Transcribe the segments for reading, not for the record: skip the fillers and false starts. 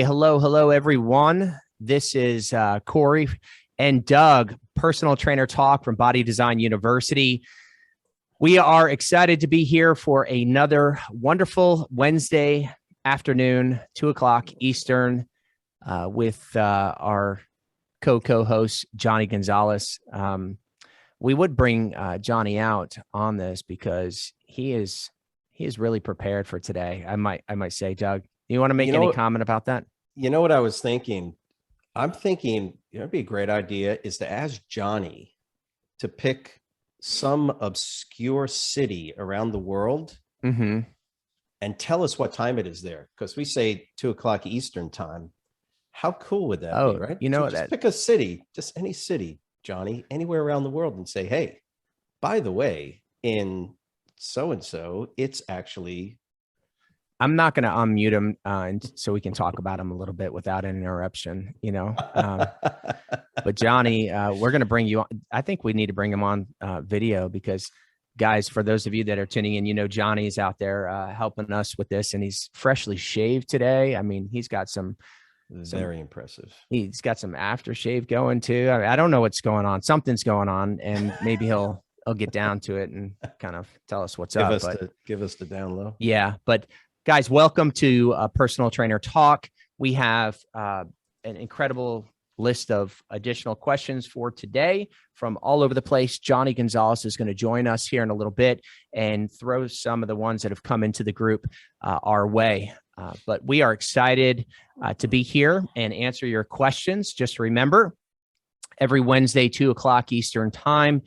Hello, everyone. This is Corey and Doug, personal trainer talk from Body Design University. We are excited to be here for another wonderful Wednesday afternoon, 2:00 Eastern, with our co-host, Johnny Gonzalez. We would bring Johnny out on this because he is really prepared for today. I might say, Doug, you want to make any comment about that? You know what I was thinking? I'm thinking it'd be a great idea is to ask Johnny to pick some obscure city around the world and tell us what time it is there. Because we say 2:00 Eastern time. How cool would that be, right? You know, so just pick a city, just any city, Johnny, anywhere around the world and say, hey, by the way, in so-and-so, it's actually... I'm not going to unmute him so we can talk about him a little bit without an interruption, but Johnny, we're going to bring you on. I think we need to bring him on video because, guys, for those of you that are tuning in, Johnny's out there helping us with this, and he's freshly shaved today. I mean, he's got some very impressive. He's got some aftershave going too. I don't know what's going on. Something's going on, and maybe he'll get down to it and kind of tell us what's up. Give us the down low. Yeah, but guys, welcome to Personal Trainer Talk. We have an incredible list of additional questions for today from all over the place. Johnny Gonzalez is going to join us here in a little bit and throw some of the ones that have come into the group our way. But we are excited to be here and answer your questions. Just remember, every Wednesday, 2:00 Eastern time.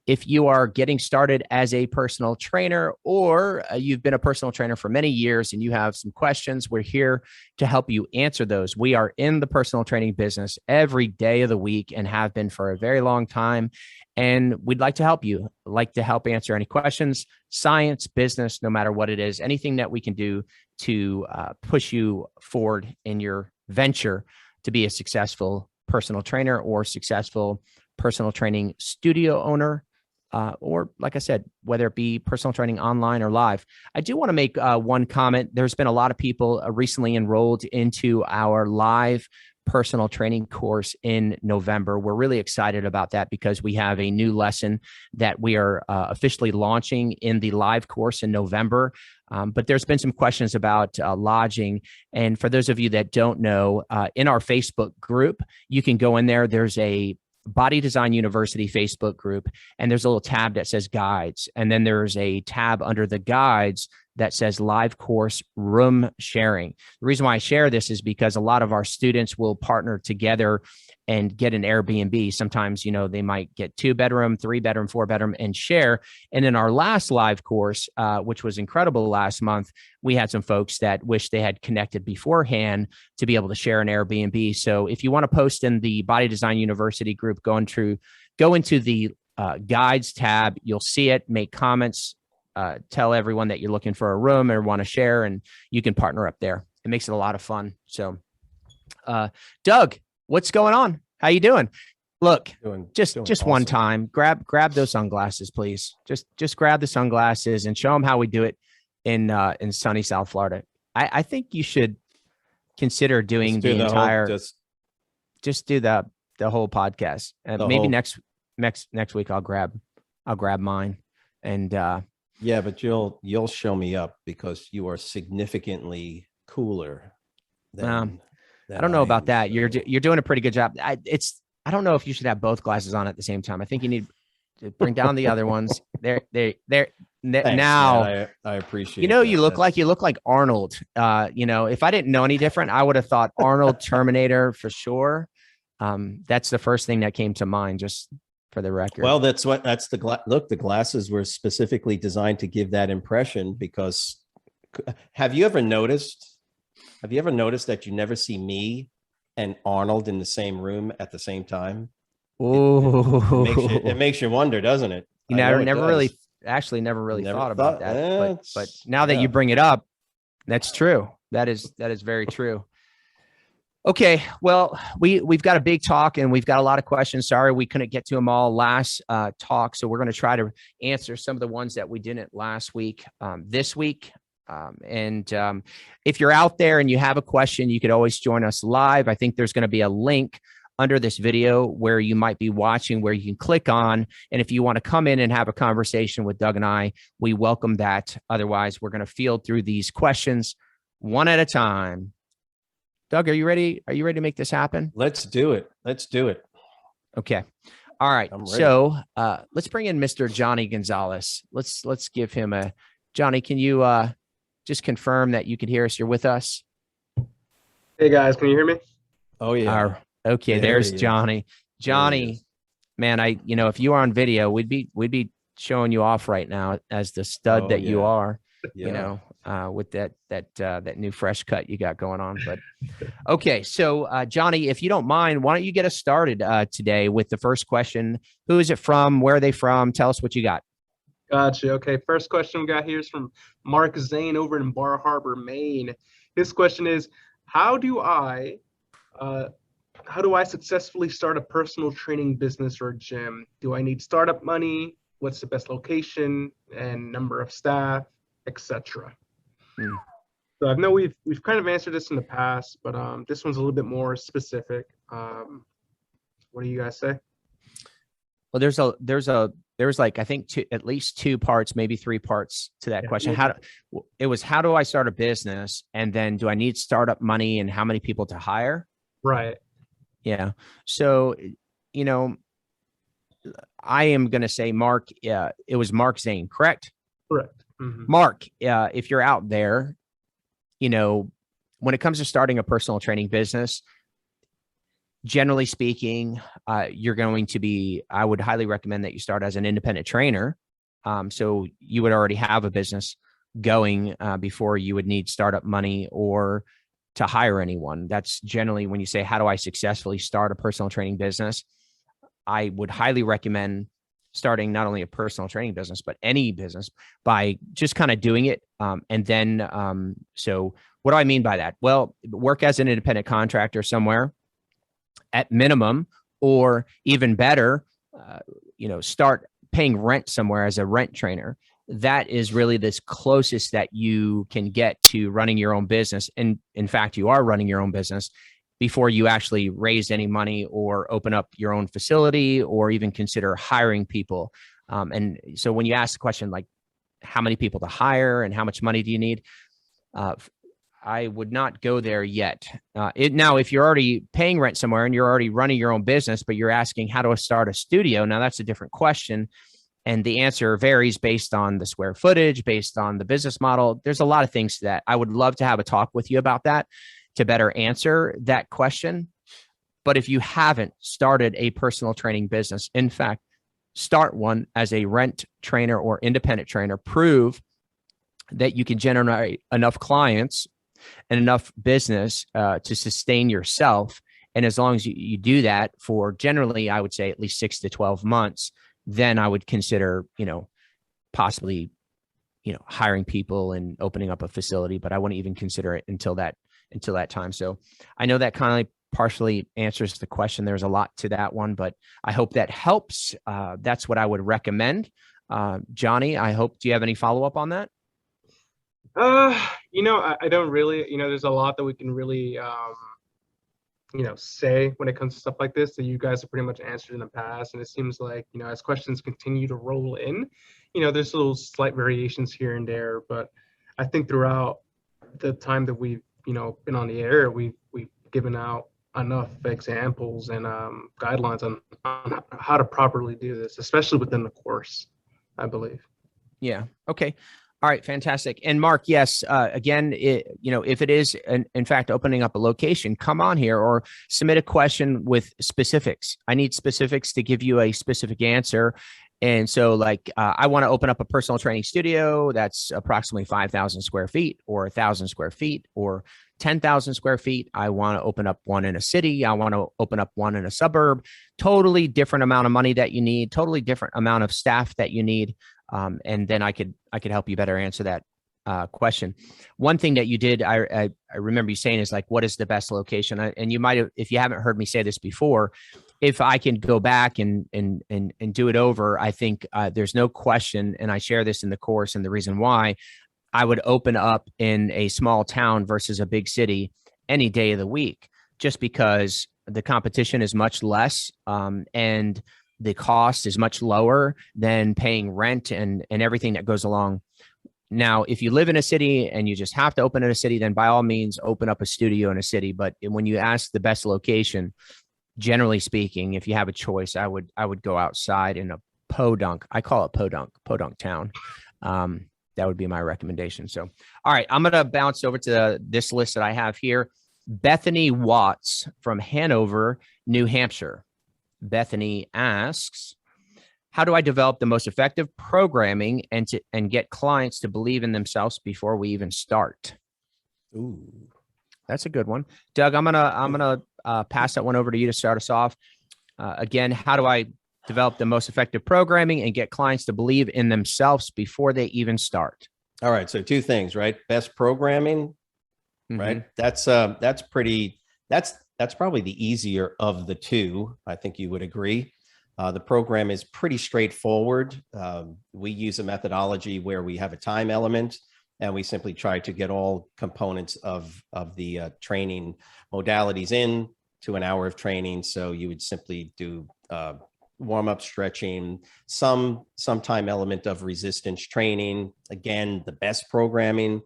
If you are getting started as a personal trainer or you've been a personal trainer for many years and you have some questions, we're here to help you answer those. We are in the personal training business every day of the week and have been for a very long time. And we'd like to help you, answer any questions, science, business, no matter what it is, anything that we can do to push you forward in your venture to be a successful personal trainer or successful personal training studio owner. Or like I said, whether it be personal training online or live. I do want to make one comment. There's been a lot of people recently enrolled into our live personal training course in November. We're really excited about that because we have a new lesson that we are officially launching in the live course in November. But there's been some questions about lodging. And for those of you that don't know, in our Facebook group, you can go in there. There's a Body Design University Facebook group, and there's a little tab that says guides. And then there's a tab under the guides that says live course room sharing. The reason why I share this is because a lot of our students will partner together and get an Airbnb. Sometimes, they might get 2-bedroom, 3-bedroom, 4-bedroom and share. And in our last live course, which was incredible last month, we had some folks that wish they had connected beforehand to be able to share an Airbnb. So if you want to post in the Body Design University group, go into the guides tab, you'll see it, make comments, tell everyone that you're looking for a room or want to share, and you can partner up there. It makes it a lot of fun. So, Doug, what's going on? How you doing? Look, just awesome. One time, grab those sunglasses, please. Just grab the sunglasses and show them how we do it in sunny South Florida. I think you should consider doing the entire. Just do the whole podcast. Maybe next week I'll grab mine and. Yeah, but you'll show me up because you are significantly cooler than I don't know about that. You're doing a pretty good job. I don't know if you should have both glasses on at the same time. I think you need to bring down the other ones. Thanks, now. Man, I appreciate. You look like Arnold. If I didn't know any different, I would have thought Arnold Terminator for sure. That's the first thing that came to mind. Just for the record. Well, the glasses were specifically designed to give that impression because have you ever noticed that you never see me and Arnold in the same room at the same time? It makes you wonder, doesn't it? Never really thought about that. But now that you bring it up, that's true. That is very true. Okay, well, we've got a big talk and we've got a lot of questions. Sorry, we couldn't get to them all last talk. So we're going to try to answer some of the ones that we didn't last week. This week, If you're out there and you have a question, you could always join us live. I think there's going to be a link under this video where you might be watching, where you can click on. And if you want to come in and have a conversation with Doug and I, we welcome that. Otherwise, we're going to field through these questions one at a time. Doug, are you ready? Are you ready to make this happen? Let's do it. Let's do it. Okay. All right. So let's bring in Mr. Johnny Gonzalez. Let's give him a Johnny. Can you just confirm that you can hear us? You're with us. Hey guys, can you hear me? Oh yeah. Okay. There's Johnny. Johnny, man, if you were on video, we'd be showing you off right now as the stud that you are. Yeah. With that new fresh cut you got going on. But okay, so Johnny, if you don't mind, why don't you get us started today with the first question? Who is it from? Where are they from? Tell us what you got. Gotcha. Okay, first question we got here is from Mark Zane over in Bar Harbor, Maine. His question is, how do I successfully start a personal training business or gym? Do I need startup money? What's the best location and number of staff, etc.? So I know we've kind of answered this in the past, but this one's a little bit more specific. What do you guys say? Well, there's like, I think at least two parts, maybe three parts to that question. How do I start a business? And then do I need startup money and how many people to hire? Right. Yeah. So, I am going to say Mark, it was Mark Zane, correct? Correct. Mm-hmm. Mark, if you're out there, when it comes to starting a personal training business, generally speaking, you're going to be, I would highly recommend that you start as an independent trainer. So you would already have a business going before you would need startup money or to hire anyone. That's generally when you say, how do I successfully start a personal training business? I would highly recommend starting not only a personal training business, but any business by just kind of doing it. And then, so what do I mean by that? Well, work as an independent contractor somewhere at minimum, or even better, start paying rent somewhere as a rent trainer. That is really this closest that you can get to running your own business. And in fact, you are running your own business before you actually raise any money or open up your own facility or even consider hiring people. And so when you ask the question, like how many people to hire and how much money do you need? I would not go there yet. Now, if you're already paying rent somewhere and you're already running your own business, but you're asking how do I start a studio? Now that's a different question. And the answer varies based on the square footage, based on the business model. There's a lot of things to that. I would love to have a talk with you about that to better answer that question. But if you haven't started a personal training business, in fact, start one as a rent trainer or independent trainer, prove that you can generate enough clients and enough business to sustain yourself. And as long as you do that for generally, I would say at least 6 to 12 months, then I would consider, possibly, hiring people and opening up a facility, but I wouldn't even consider it until that time. So I know that kind of partially answers the question. There's a lot to that one, but I hope that helps. That's what I would recommend. Johnny, do you have any follow-up on that? I don't really, there's a lot that we can really, say when it comes to stuff like this that you guys have pretty much answered in the past. And it seems like, as questions continue to roll in, there's little slight variations here and there. But I think throughout the time that we've, been on the air, we've given out enough examples and guidelines on how to properly do this, especially within the course, I believe. Yeah. Okay. All right. Fantastic. And Mark, yes, again, if it is, in fact, opening up a location, come on here or submit a question with specifics. I need specifics to give you a specific answer. And so I want to open up a personal training studio that's approximately 5,000 square feet or 1,000 square feet or 10,000 square feet. I want to open up one in a city. I want to open up one in a suburb. Totally different amount of money that you need, totally different amount of staff that you need. And then I could help you better answer that question. One thing that you did, I remember you saying is what is the best location? And you might have, if you haven't heard me say this before, if I can go back and do it over, I think there's no question. And I share this in the course, and the reason why I would open up in a small town versus a big city any day of the week, just because the competition is much less, and the cost is much lower than paying rent and everything that goes along. Now, if you live in a city and you just have to open in a city, then by all means, open up a studio in a city. But when you ask the best location, generally speaking, if you have a choice, I would go outside in a podunk. I call it podunk town. That would be my recommendation. So, all right, I'm going to bounce over to this list that I have here. Bethany Watts from Hanover, New Hampshire. Bethany asks, how do I develop the most effective programming and get clients to believe in themselves before we even start? Ooh, that's a good one. Doug, I'm gonna pass that one over to you to start us off. Again, how do I develop the most effective programming and get clients to believe in themselves before they even start? All right. So two things, right? Best programming, right? That's probably the easier of the two. I think you would agree. The program is pretty straightforward. We use a methodology where we have a time element, and we simply try to get all components of the training modalities in to an hour of training. So you would simply do warm-up stretching, some time element of resistance training. Again, the best programming.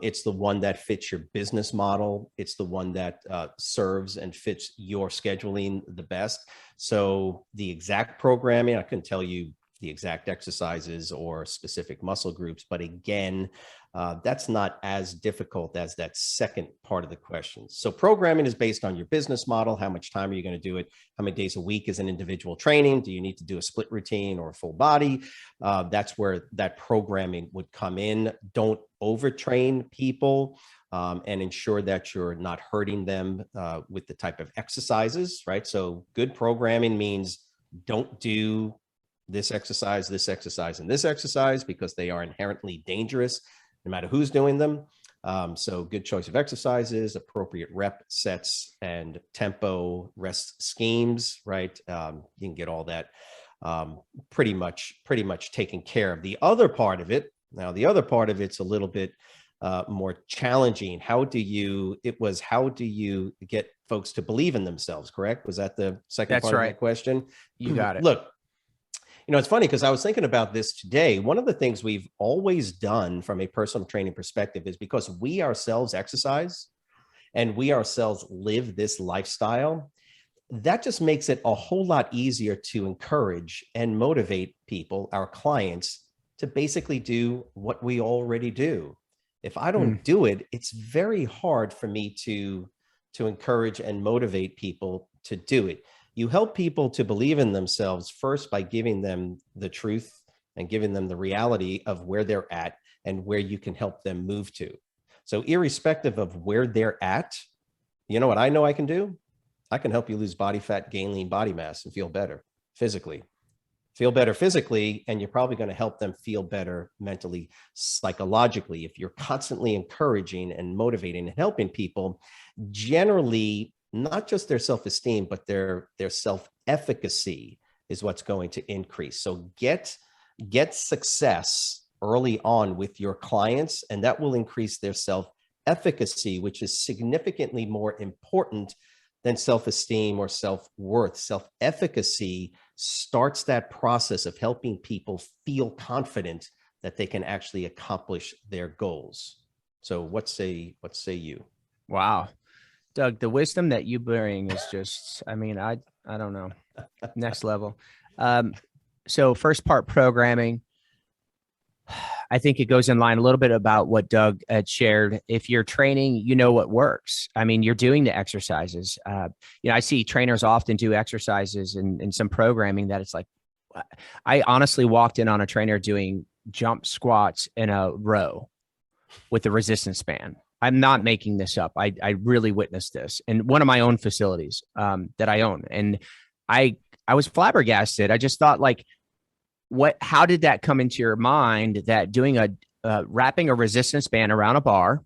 It's the one that fits your business model. It's the one that serves and fits your scheduling the best. So the exact programming, I couldn't tell you the exact exercises or specific muscle groups, but again, that's not as difficult as that second part of the question. So programming is based on your business model. How much time are you going to do it? How many days a week is an individual training? Do you need to do a split routine or a full body? That's where that programming would come in. Don't overtrain people, and ensure that you're not hurting them with the type of exercises, right? So good programming means don't do this exercise, and this exercise, because they are inherently dangerous no matter who's doing them. So good choice of exercises, appropriate rep sets, and tempo rest schemes, right? You can get all that pretty much taken care of. The other part of it's a little bit more challenging. How do you get folks to believe in themselves? Correct? Was that the second part of that question? You got it. Look, it's funny because I was thinking about this today. One of the things we've always done from a personal training perspective is because we ourselves exercise and we ourselves live this lifestyle, that just makes it a whole lot easier to encourage and motivate people, our clients, to basically do what we already do. If I don't do it, it's very hard for me to encourage and motivate people to do it. You help people to believe in themselves first by giving them the truth and giving them the reality of where they're at and where you can help them move to. So irrespective of where they're at, you know what I know I can do? I can help you lose body fat, gain lean body mass, and feel better physically. And you're probably going to help them feel better mentally, psychologically. If you're constantly encouraging and motivating and helping people, generally, not just their self-esteem, but their self-efficacy is what's going to increase. So get success early on with your clients, and that will increase their self-efficacy, which is significantly more important than self-esteem or self-worth. Self-efficacy starts that process of helping people feel confident that they can actually accomplish their goals. So what say you? Wow. Doug, the wisdom that you bring is just, I don't know, next level. So first part, programming, I think it goes in line a little bit about what Doug had shared. If you're training, you know what works. You're doing the exercises. I see trainers often do exercises and some programming that it's like, I honestly walked in on a trainer doing jump squats in a row with a resistance band. I'm not making this up. I really witnessed this in one of my own facilities that I own. And I was flabbergasted. I just thought, like, how did that come into your mind, that doing wrapping a resistance band around a bar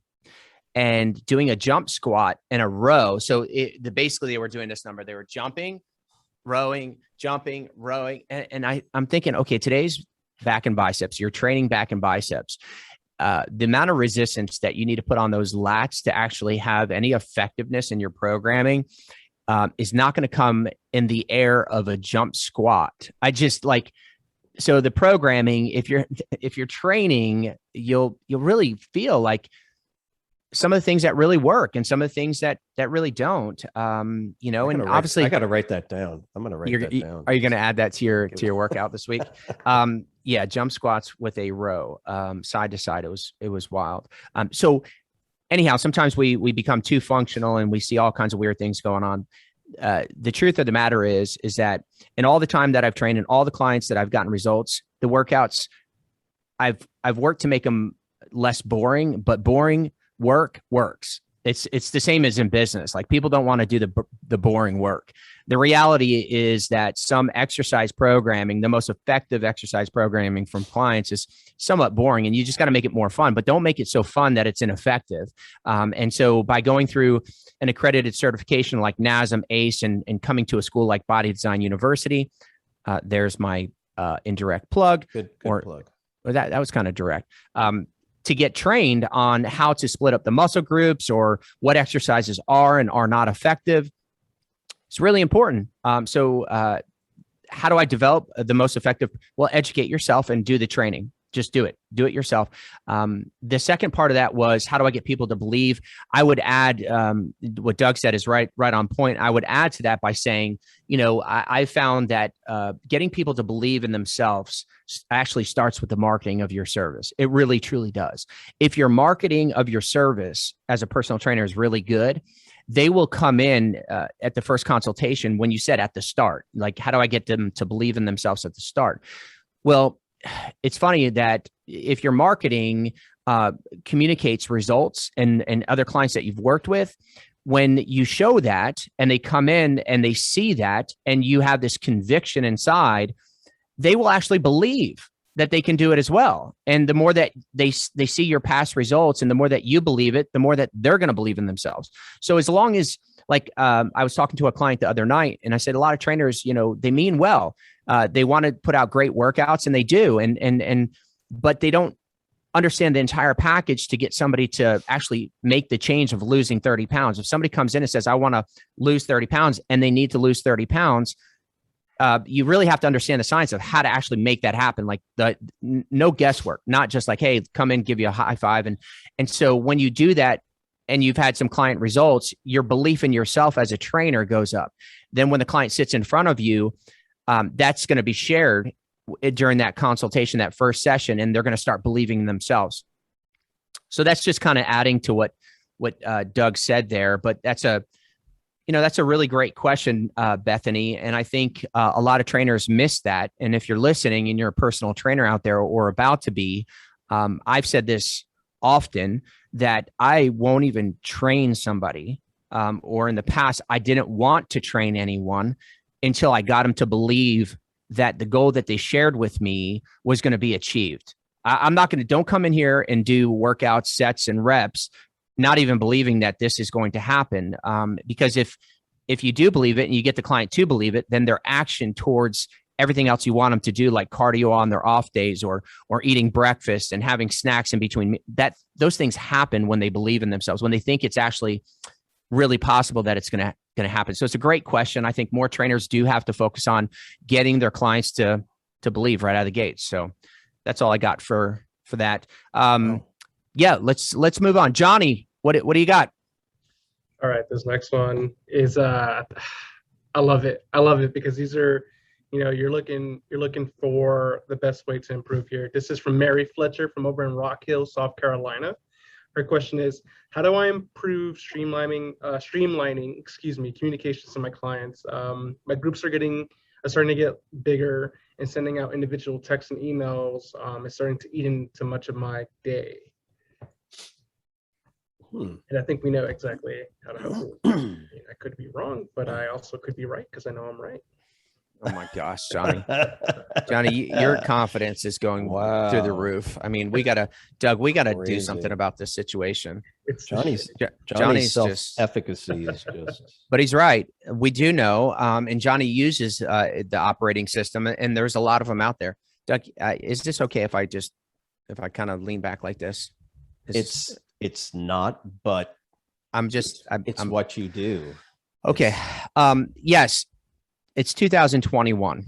and doing a jump squat in a row? So basically they were doing this number. They were jumping, rowing, jumping, rowing. And I'm thinking, okay, today's back and biceps. You're training back and biceps. the amount of resistance that you need to put on those lats to actually have any effectiveness in your programming is not going to come in the air of a jump squat. So the programming, if you're training, you'll really feel like some of the things that really work and some of the things that really don't, and obviously I got to write that down. I'm going to write that down. Are you going to add that to your workout this week? Yeah. Jump squats with a row, side to side. It was wild. So anyhow, sometimes we become too functional and we see all kinds of weird things going on. The truth of the matter is that in all the time that I've trained and all the clients that I've gotten results, the workouts, I've worked to make them less boring, but boring work works. It's the same as in business. Like, people don't want to do the boring work. The reality is that some exercise programming, the most effective exercise programming from clients, is somewhat boring, and you just got to make it more fun, but don't make it so fun that it's ineffective. And so by going through an accredited certification like NASM, ACE, and coming to a school like Body Design University, there's my indirect plug. Good plug. That was kind of direct. To get trained on how to split up the muscle groups or what exercises are and are not effective. It's really important. So how do I develop the most effective? Well, educate yourself and do the training. Just do it yourself. The second part of that was, how do I get people to believe? I would add, what Doug said is right on point. I would add to that by saying, I found that getting people to believe in themselves actually starts with the marketing of your service. It really, truly does. If your marketing of your service as a personal trainer is really good, they will come in at the first consultation when you said at the start, like, how do I get them to believe in themselves at the start? Well, it's funny that if your marketing communicates results and other clients that you've worked with, when you show that and they come in and they see that and you have this conviction inside, they will actually believe that they can do it as well. And the more that they see your past results and the more that you believe it, the more that they're going to believe in themselves. So as long as, like, I was talking to a client the other night and I said, a lot of trainers, they mean well. They want to put out great workouts, and they do. But they don't understand the entire package to get somebody to actually make the change of losing 30 pounds. If somebody comes in and says, I want to lose 30 pounds, and they need to lose 30 pounds, you really have to understand the science of how to actually make that happen. Like, no guesswork, not just like, hey, come in, give you a high five. And so when you do that and you've had some client results, your belief in yourself as a trainer goes up. Then when the client sits in front of you, that's going to be shared during that consultation, that first session, and they're going to start believing in themselves. So that's just kind of adding to what Doug said there. But that's a really great question, Bethany. And I think a lot of trainers miss that. And if you're listening and you're a personal trainer out there or about to be, I've said this often, that I won't even train somebody, or in the past, I didn't want to train anyone until I got them to believe that the goal that they shared with me was going to be achieved. I'm not going to, don't come in here and do workout sets and reps, not even believing that this is going to happen. Because if you do believe it and you get the client to believe it, then their action towards everything else you want them to do, like cardio on their off days or eating breakfast and having snacks in between, those things happen when they believe in themselves, when they think it's actually really possible that it's going to happen. So it's a great question. I think more trainers do have to focus on getting their clients to believe right out of the gate. So that's all I got for that. Yeah, let's move on. Johnny, what do you got? All right, this next one is I love it. I love it because these are, you're looking for the best way to improve here. This is from Mary Fletcher from over in Rock Hill, South Carolina. Her question is, how do I improve streamlining, communications to my clients? My groups are starting to get bigger, and sending out individual texts and emails is starting to eat into much of my day. And I think we know exactly how to help. I could be wrong, but I also could be right because I know I'm right. Oh my gosh, Johnny. Johnny, your confidence is going through the roof. I mean, Doug, we got to do something about this situation. Johnny's self-efficacy is just. But he's right. We do know. And Johnny uses the operating system, and there's a lot of them out there. Doug, is this okay if I just if I kind of lean back like this? It's not, but it's what you do. Okay. Yes, it's 2021.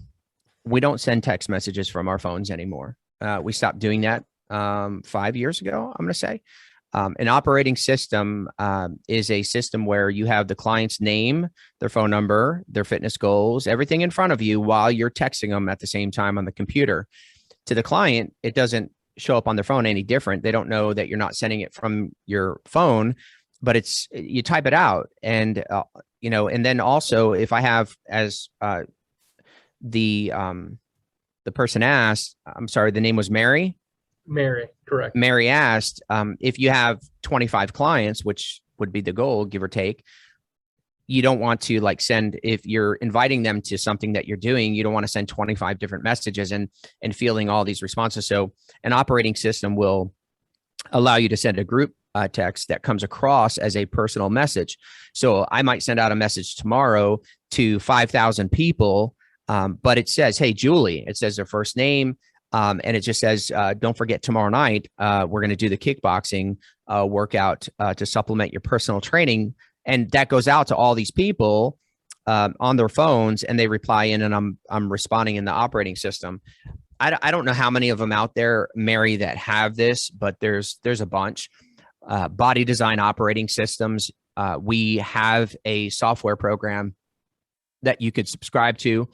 We don't send text messages from our phones anymore. We stopped doing that 5 years ago, I'm going to say. An operating system is a system where you have the client's name, their phone number, their fitness goals, everything in front of you while you're texting them at the same time on the computer. To the client, it doesn't show up on their phone any different. They don't know that you're not sending it from your phone, but you type it out. And, and then also if I have, as the person asked, I'm sorry, the name was Mary. Mary, correct. Mary asked, if you have 25 clients, which would be the goal, give or take, you don't want to if you're inviting them to something that you're doing, you don't want to send 25 different messages and fielding all these responses. So an operating system will allow you to send a group text that comes across as a personal message. So I might send out a message tomorrow to 5,000 people, but it says, hey, Julie, it says their first name. And it just says, don't forget tomorrow night, we're going to do the kickboxing workout to supplement your personal training. And that goes out to all these people on their phones, and they reply in, and I'm responding in the operating system. I don't know how many of them out there, Mary, that have this, but there's a bunch. Body Design operating systems. We have a software program that you could subscribe to.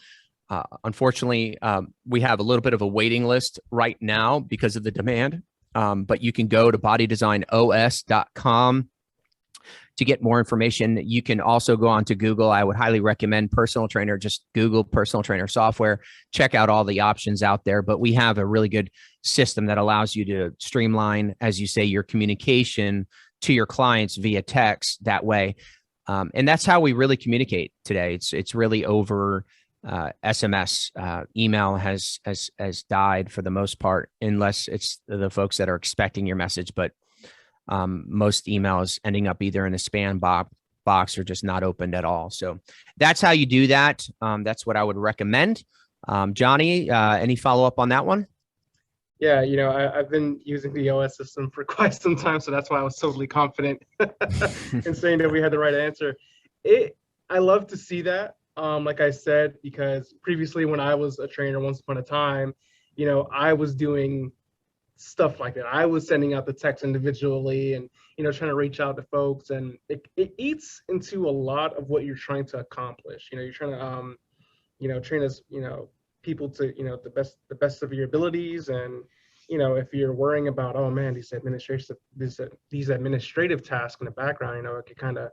Unfortunately, we have a little bit of a waiting list right now because of the demand, but you can go to bodydesignos.com to get more information. You can also go on to Google. I would highly recommend personal trainer. Just Google personal trainer software, check out all the options out there. But we have a really good system that allows you to streamline, as you say, your communication to your clients via text that way. And that's how we really communicate today. It's really over SMS. Email has died for the most part, unless it's the folks that are expecting your message. But most emails ending up either in a spam box or just not opened at all. So that's how you do that. That's what I would recommend. Johnny, any follow up on that one? Yeah, I've been using the OS system for quite some time, so that's why I was totally confident in saying that we had the right answer. I love to see that. Like I said, because previously when I was a trainer once upon a time, I was doing stuff like that. I was sending out the text individually and, trying to reach out to folks, and it eats into a lot of what you're trying to accomplish. You're trying to, train as, people to, the best of your abilities. And, if you're worrying about, oh man, these administrative tasks in the background, it could kind of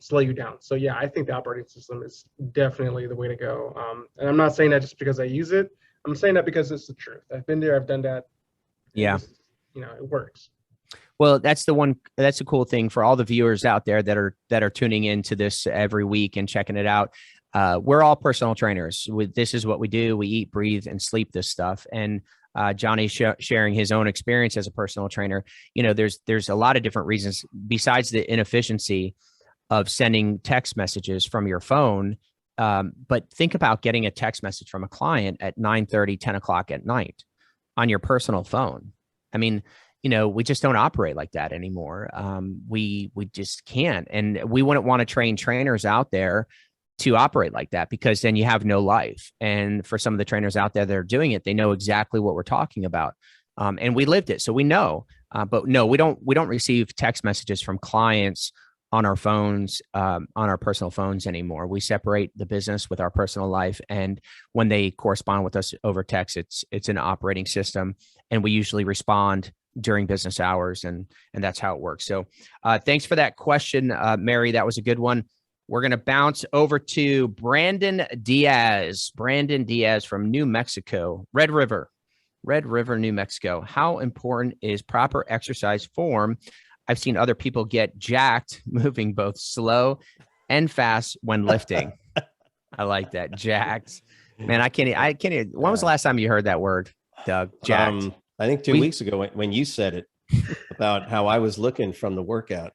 slow you down. So yeah, I think the operating system is definitely the way to go. And I'm not saying that just because I use it. I'm saying that because it's the truth. I've been there, I've done that. Yeah. It works. Well, that's a cool thing for all the viewers out there that are tuning into this every week and checking it out. We're all personal trainers. This is what we do. We eat, breathe, and sleep this stuff. And Johnny sharing his own experience as a personal trainer. There's a lot of different reasons besides the inefficiency of sending text messages from your phone. But think about getting a text message from a client at 9:30, 10 o'clock at night on your personal phone. I mean, we just don't operate like that anymore. We just can't. And we wouldn't want to train trainers out there to operate like that, because then you have no life. And for some of the trainers out there that are doing it, they know exactly what we're talking about. And we lived it, so we know. But no, we don't receive text messages from clients on our phones, on our personal phones anymore. We separate the business with our personal life. And when they correspond with us over text, it's an operating system, and we usually respond during business hours, and that's how it works. So thanks for that question, Mary. That was a good one. We're going to bounce over to Brandon Diaz. Brandon Diaz from New Mexico, Red River, New Mexico. How important is proper exercise form? I've seen other people get jacked moving both slow and fast when lifting. I like that. Jacked. Man, I can't. When was the last time you heard that word, Doug? Jacked. I think 2 weeks ago when you said it about how I was looking from the workout.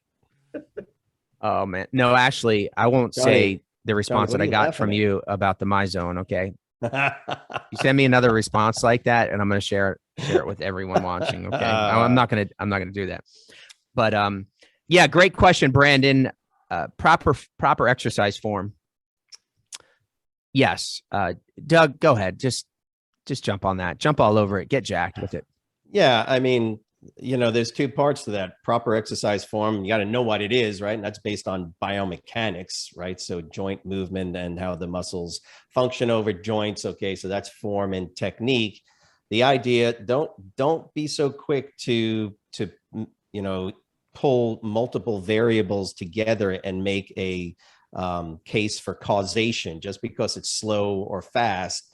Oh man. No, actually, I won't say the response that I got from you about the My Zone. Okay. You send me another response like that, and I'm going to share share it with everyone watching. Okay. I'm not going to do that. But yeah, great question, Brandon. Proper exercise form. Yes. Doug, go ahead. Just jump on that. Jump all over it. Get jacked with it. Yeah. I mean, there's two parts to that. Proper exercise form, you got to know what it is, right? And that's based on biomechanics, right? So joint movement and how the muscles function over joints. Okay. So that's form and technique. The idea, don't be so quick to pull multiple variables together and make a case for causation. Just because it's slow or fast,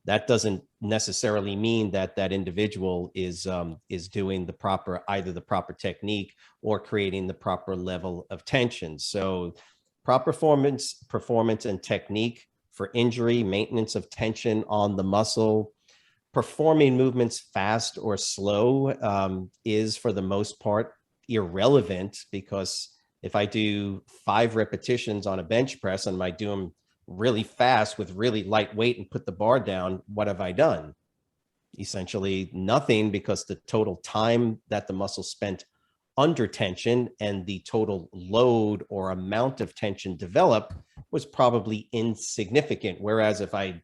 that doesn't necessarily mean that that individual is doing either the proper technique or creating the proper level of tension. So proper performance and technique for injury, maintenance of tension on the muscle. Performing movements fast or slow is for the most part irrelevant, because if I do 5 repetitions on a bench press and I do them really fast with really light weight and put the bar down, what have I done? Essentially nothing, because the total time that the muscle spent under tension and the total load or amount of tension developed was probably insignificant. Whereas if I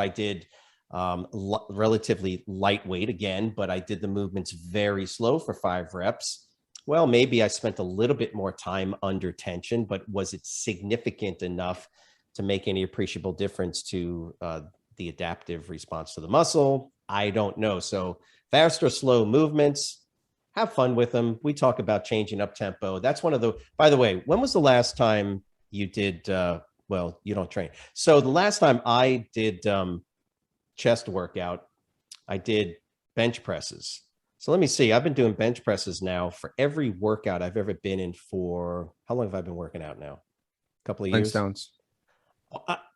did relatively lightweight again, but I did the movements very slow for 5 reps, well, maybe I spent a little bit more time under tension, but was it significant enough to make any appreciable difference to the adaptive response to the muscle? I don't know. So fast or slow movements, have fun with them. We talk about changing up tempo. That's one of the, by the way, when was the last time you did, well, you don't train. So the last time I did chest workout, I did bench presses. So let me see, I've been doing bench presses now for every workout I've ever been in for, how long have I been working out now? A couple of years? Stones.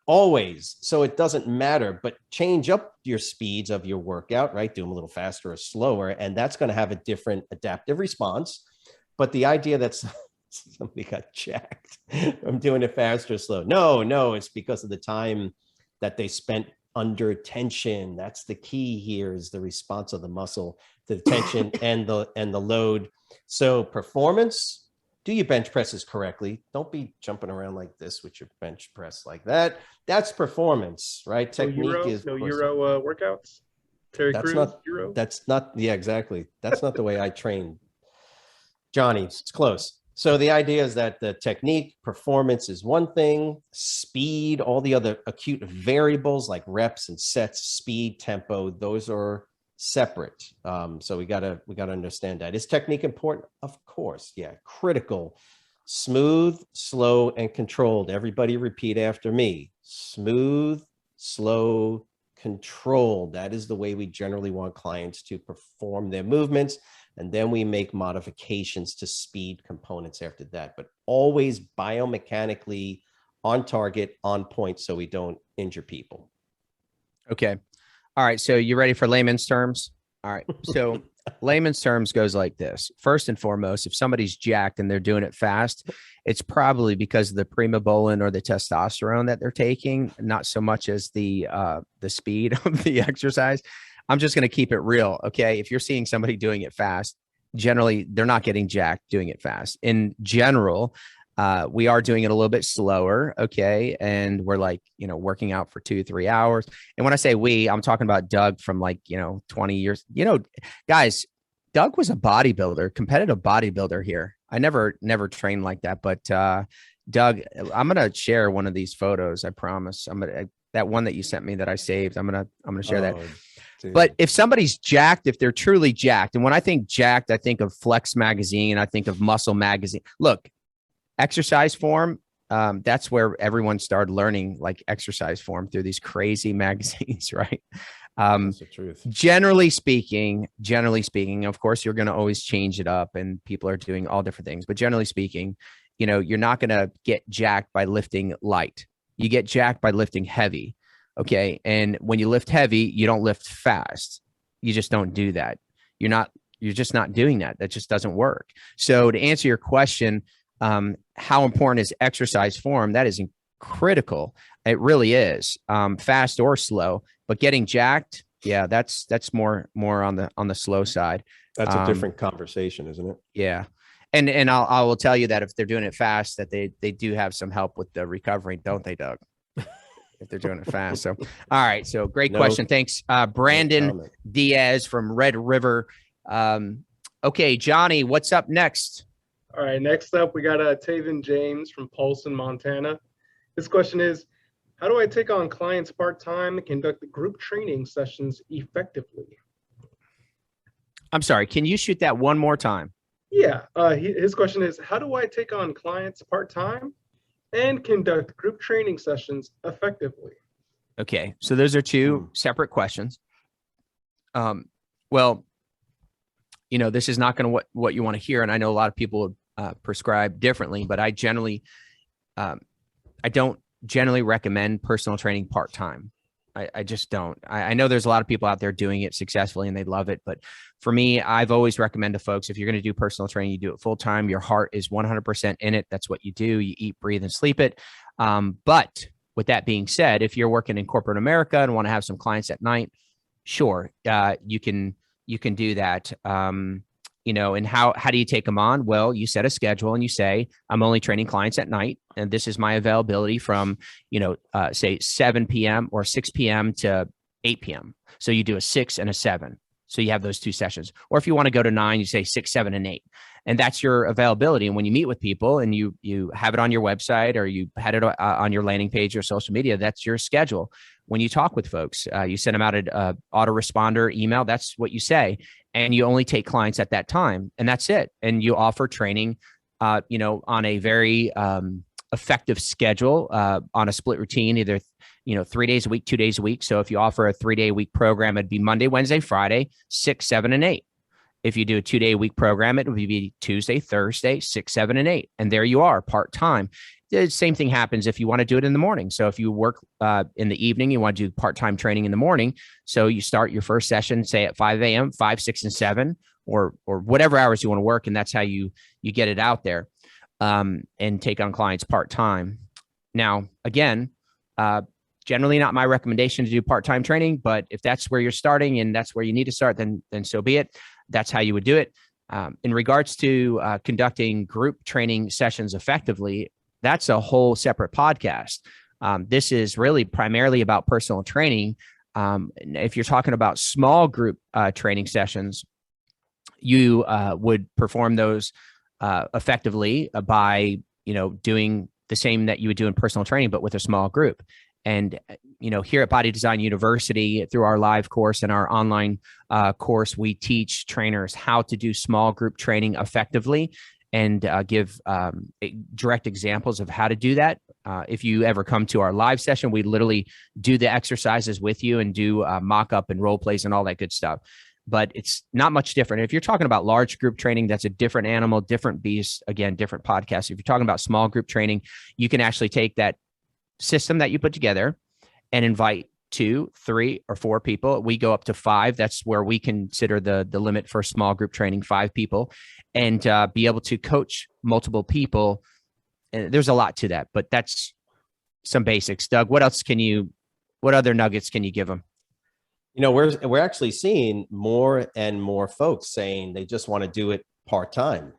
Always. So it doesn't matter, but change up your speeds of your workout, right? Do them a little faster or slower, and that's going to have a different adaptive response. But the idea that somebody got jacked from doing it fast or slow. No, it's because of the time that they spent under tension. That's the key here, is the response of the muscle to the tension and the load. So performance, do your bench presses correctly. Don't be jumping around like this with your bench press like that. That's performance, right? Technique is no Euro workouts. Terry Crews, Euro. That's not, yeah, exactly. That's not the way I train. Johnny, it's close. So the idea is that the technique, performance is one thing, speed, all the other acute variables like reps and sets, speed, tempo, those are separate. So we gotta understand that. Is technique important? Of course, yeah, critical. Smooth, slow, and controlled. Everybody repeat after me. Smooth, slow, controlled. That is the way we generally want clients to perform their movements. And then we make modifications to speed components after that, but always biomechanically on target, on point, so we don't injure people. Okay. All right. So you ready for layman's terms? All right. So layman's terms goes like this. First and foremost, if somebody's jacked and they're doing it fast, it's probably because of the primobolan or the testosterone that they're taking, not so much as the speed of the exercise. I'm just going to keep it real. Okay. If you're seeing somebody doing it fast, generally they're not getting jacked doing it fast. In general, we are doing it a little bit slower. Okay. And we're like, working out for 2-3 hours. And when I say we, I'm talking about Doug from 20 years, guys, Doug was a bodybuilder, competitive bodybuilder here. I never trained like that, but, Doug, I'm going to share one of these photos. I promise. That one that you sent me that I saved, I'm going to share that. Dude. But if somebody's jacked, if they're truly jacked, and when I think jacked, I think of Flex magazine, I think of Muscle magazine. Look, exercise form, that's where everyone started learning like exercise form, through these crazy magazines, right? That's the truth. Generally speaking, of course, you're going to always change it up, and people are doing all different things. But generally speaking, you're not going to get jacked by lifting light. You get jacked by lifting heavy. Okay. And when you lift heavy, you don't lift fast. You just don't do that. You're just not doing that. That just doesn't work. So to answer your question, how important is exercise form? That is critical. It really is, fast or slow, but getting jacked, Yeah, that's more on the slow side. That's a different conversation, isn't it? Yeah. And I will tell you that if they're doing it fast, that they do have some help with the recovery, don't they, Doug? If they're doing it fast. So, all right. So great question. Thanks. Brandon Diaz from Red River. Okay, Johnny, what's up next? All right, next up, we got Taven James from Polson, Montana. This question is, how do I take on clients part-time and conduct the group training sessions effectively? I'm sorry, can you shoot that one more time? Yeah, his question is, how do I take on clients part-time and conduct group training sessions effectively? Okay, so those are two separate questions. Well, you know, this is not going to what you want to hear, and I know a lot of people prescribe differently, but I don't generally recommend personal training part-time. I just don't. I know there's a lot of people out there doing it successfully and they love it. But for me, I've always recommended to folks, if you're going to do personal training, you do it full time. Your heart is 100% in it. That's what you do. You eat, breathe, and sleep it. But with that being said, if you're working in corporate America and want to have some clients at night, sure, you can do that. You know, and how do you take them on? Well, you set a schedule and you say, I'm only training clients at night. And this is my availability from, you know, say 7 p.m. or 6 p.m. to 8 p.m. So you do a 6 and a 7. So you have those two sessions. Or if you want to go to 9, you say 6, 7, and 8. And that's your availability. And when you meet with people and you have it on your website or you had it on your landing page or social media, that's your schedule. When you talk with folks, you send them out an autoresponder email. That's what you say. And you only take clients at that time, and that's it. And you offer training, you know, on a very effective schedule, on a split routine, either, you know, 3 days a week, 2 days a week. So if you offer a 3-day a week program, it'd be Monday, Wednesday, Friday, 6, 7, and 8. If you do a 2-day a week program, it would be Tuesday, Thursday, 6, 7, and 8. And there you are, part-time. The same thing happens if you want to do it in the morning. So if you work in the evening, you want to do part-time training in the morning. So you start your first session, say at 5 a.m., 5, 6, and 7, or whatever hours you want to work. And that's how you get it out there and take on clients part-time. Now, again, generally not my recommendation to do part-time training, but if that's where you're starting and that's where you need to start, then so be it. That's how you would do it. In regards to conducting group training sessions effectively, that's a whole separate podcast. This is really primarily about personal training. If you're talking about small group training sessions, you would perform those effectively by, you know, doing the same that you would do in personal training, but with a small group. And, you know, here at Body Design University, through our live course and our online course, we teach trainers how to do small group training effectively and give direct examples of how to do that. If you ever come to our live session, we literally do the exercises with you and do mock-up and role plays and all that good stuff. But it's not much different. If you're talking about large group training, that's a different animal, different beast, again, different podcast. If you're talking about small group training, you can actually take that system that you put together and invite 2, 3, or 4 people. We go up to 5. That's where we consider the limit for small group training, 5 people, and be able to coach multiple people. And there's a lot to that, but that's some basics. Doug, what other nuggets can you give them? You know, we're actually seeing more and more folks saying they just want to do it part-time,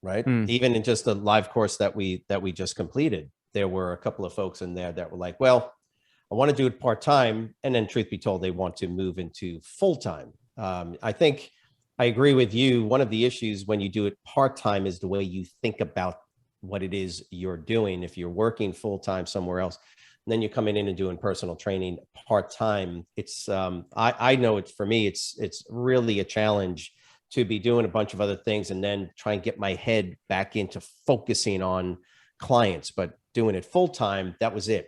right? Even in just the live course that we just completed, there were a couple of folks in there that were like, well, I want to do it part-time. And then truth be told, they want to move into full-time. I think I agree with you. One of the issues when you do it part-time is the way you think about what it is you're doing. If you're working full-time somewhere else, and then you're coming in and doing personal training part-time, it's I know it's, for me, it's really a challenge to be doing a bunch of other things and then try and get my head back into focusing on clients. But doing it full-time, that was it.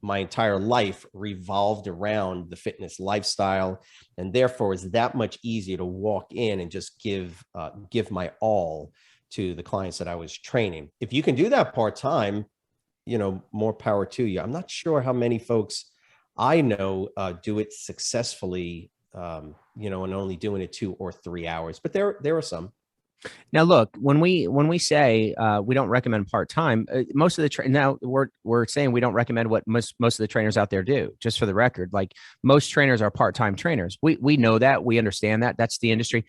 My entire life revolved around the fitness lifestyle, and therefore it's that much easier to walk in and just give my all to the clients that I was training. If you can do that part-time, you know, more power to you. I'm not sure how many folks I know do it successfully, you know, and only doing it 2 or 3 hours, but there are some. Now, look, when we say we don't recommend part-time, most of the now we're saying we don't recommend what most of the trainers out there do. Just for the record, like most trainers are part-time trainers. We know that, we understand that. That's the industry.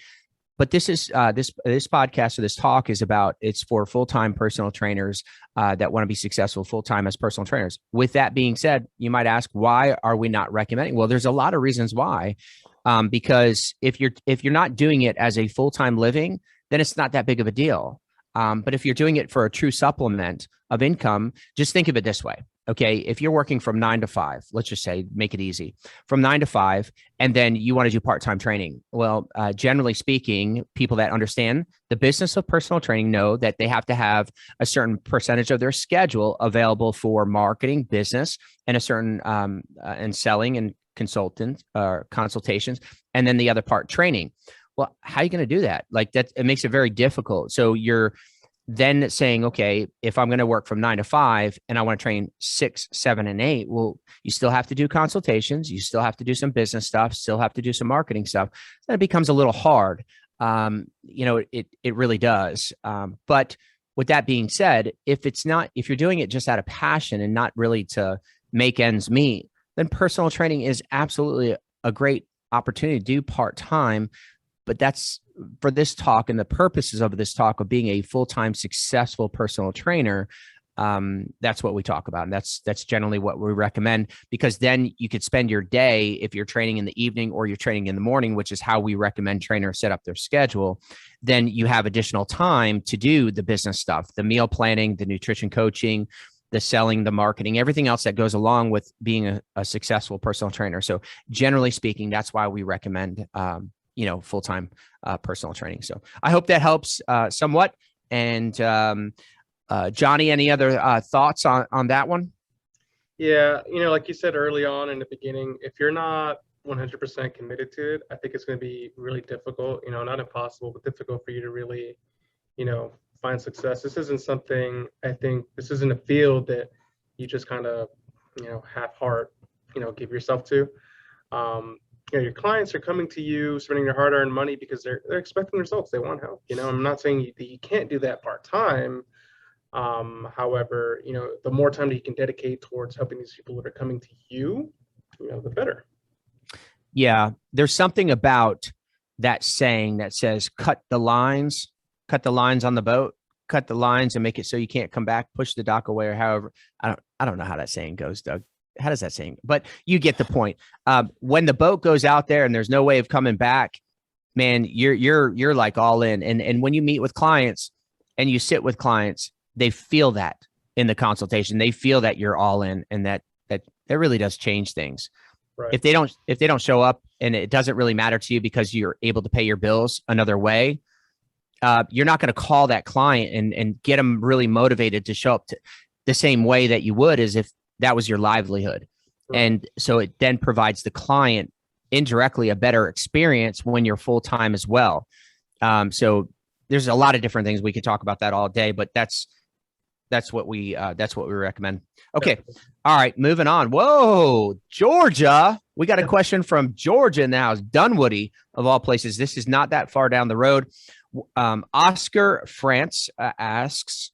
But this is this podcast or this talk is about, it's for full-time personal trainers that want to be successful full-time as personal trainers. With that being said, you might ask, why are we not recommending? Well, there's a lot of reasons why. Because if you're not doing it as a full-time living, then it's not that big of a deal. But if you're doing it for a true supplement of income, just think of it this way. Okay. If you're working from 9 to 5, let's just say, make it easy, from 9 to 5, and then you want to do part-time training. Well, generally speaking, people that understand the business of personal training know that they have to have a certain percentage of their schedule available for marketing, business, and a certain and selling and consultations, and then the other part training. Well, how are you going to do that? Like that, it makes it very difficult. So you're then saying, okay, if I'm going to work from 9 to 5 and I want to train 6, 7, and 8, well, you still have to do consultations. You still have to do some business stuff, still have to do some marketing stuff. Then it becomes a little hard. It really does. But with that being said, if you're doing it just out of passion and not really to make ends meet, then personal training is absolutely a great opportunity to do part-time. But that's for this talk and the purposes of this talk of being a full-time successful personal trainer. That's what we talk about. And that's generally what we recommend, because then you could spend your day, if you're training in the evening or you're training in the morning, which is how we recommend trainers set up their schedule, then you have additional time to do the business stuff, the meal planning, the nutrition coaching, the selling, the marketing, everything else that goes along with being a successful personal trainer. So generally speaking, that's why we recommend full-time personal training. So I hope that helps somewhat. And Johnny, any other thoughts on that one? Yeah, like you said early on in the beginning, if you're not 100% committed to it, I think it's going to be really difficult, not impossible, but difficult for you to really, find success. This isn't a field that you just kind of, half heart, give yourself to. Your clients are coming to you, spending their hard-earned money because they're expecting results. They want help. I'm not saying that you can't do that part-time. However, the more time that you can dedicate towards helping these people that are coming to you, the better. Yeah, there's something about that saying that says, cut the lines on the boat, cut the lines and make it so you can't come back, push the dock away, or however. I don't know how that saying goes, Doug. How does that saying? But you get the point. When the boat goes out there and there's no way of coming back, man, you're like all in. And when you meet with clients and you sit with clients, they feel that in the consultation. They feel that you're all in, and that really does change things. Right. If they don't show up and it doesn't really matter to you because you're able to pay your bills another way, you're not going to call that client and get them really motivated to show up to the same way that you would as if that was your livelihood. Right. And so it then provides the client indirectly a better experience when you're full-time as well. So there's a lot of different things. We could talk about that all day, but that's what we recommend. Okay. All right. Moving on. Whoa, Georgia. We got a question from Georgia now. Dunwoody, of all places. This is not that far down the road. Oscar France asks,